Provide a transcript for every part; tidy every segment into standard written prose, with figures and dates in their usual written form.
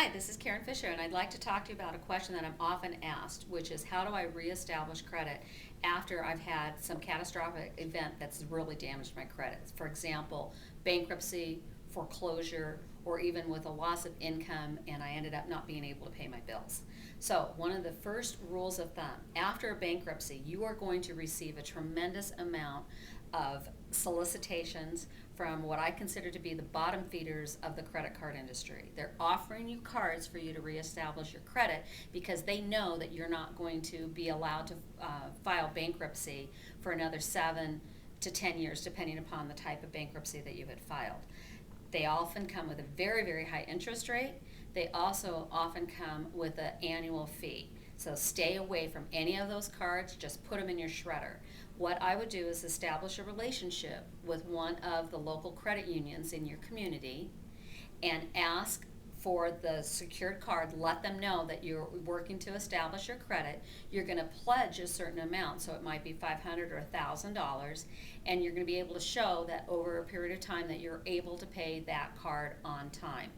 Hi, this is Karen Fisher, and I'd like to talk to you about a question that I'm often asked, which is how do I reestablish credit after I've had some catastrophic event that's really damaged my credit? For example, bankruptcy, foreclosure, or even with a loss of income and I ended up not being able to pay my bills. So, one of the first rules of thumb after a bankruptcy, you are going to receive a tremendous amount of solicitations from what I consider to be the bottom feeders of the credit card industry. They're offering you cards for you to reestablish your credit because they know that you're not going to be allowed to file bankruptcy for another 7 to 10 years, depending upon the type of bankruptcy that you had filed. They often come with a very, very high interest rate. They also often come with an annual fee. So stay away from any of those cards, just put them in your shredder. What I would do is establish a relationship with one of the local credit unions in your community and ask for the secured card. Let them know that you're working to establish your credit. You're going to pledge a certain amount, so it might be $500 or $1,000, and you're going to be able to show that over a period of time that you're able to pay that card on time.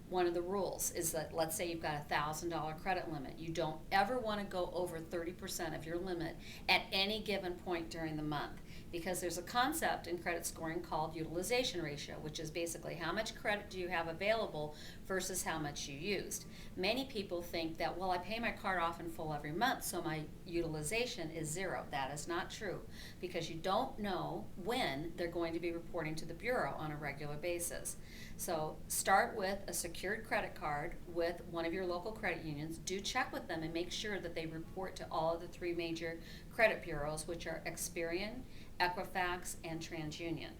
One of the rules is that, let's say you've got a $1,000 credit limit. You don't ever want to go over 30% of your limit at any given point during the month, because there's a concept in credit scoring called utilization ratio, which is basically how much credit do you have available versus how much you used. Many people think that, well, I pay my card off in full every month, so my utilization is zero. That is not true, because you don't know when they're going to be reporting to the Bureau on a regular basis. So start with a secured credit card with one of your local credit unions. Do check with them and make sure that they report to all of the three major credit bureaus, which are Experian, Equifax, and TransUnion.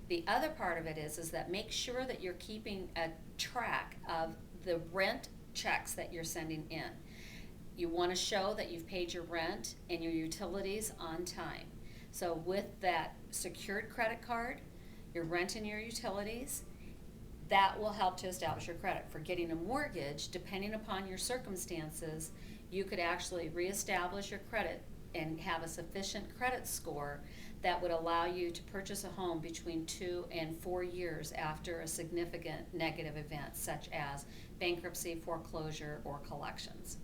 The other part of it is that make sure that you're keeping a track of the rent checks that you're sending in. You want to show that you've paid your rent and your utilities on time. So with that secured credit card, your rent and your utilities, that will help to establish your credit. For getting a mortgage, depending upon your circumstances, you could actually reestablish your credit and have a sufficient credit score that would allow you to purchase a home between 2 and 4 years after a significant negative event such as bankruptcy, foreclosure, or collections.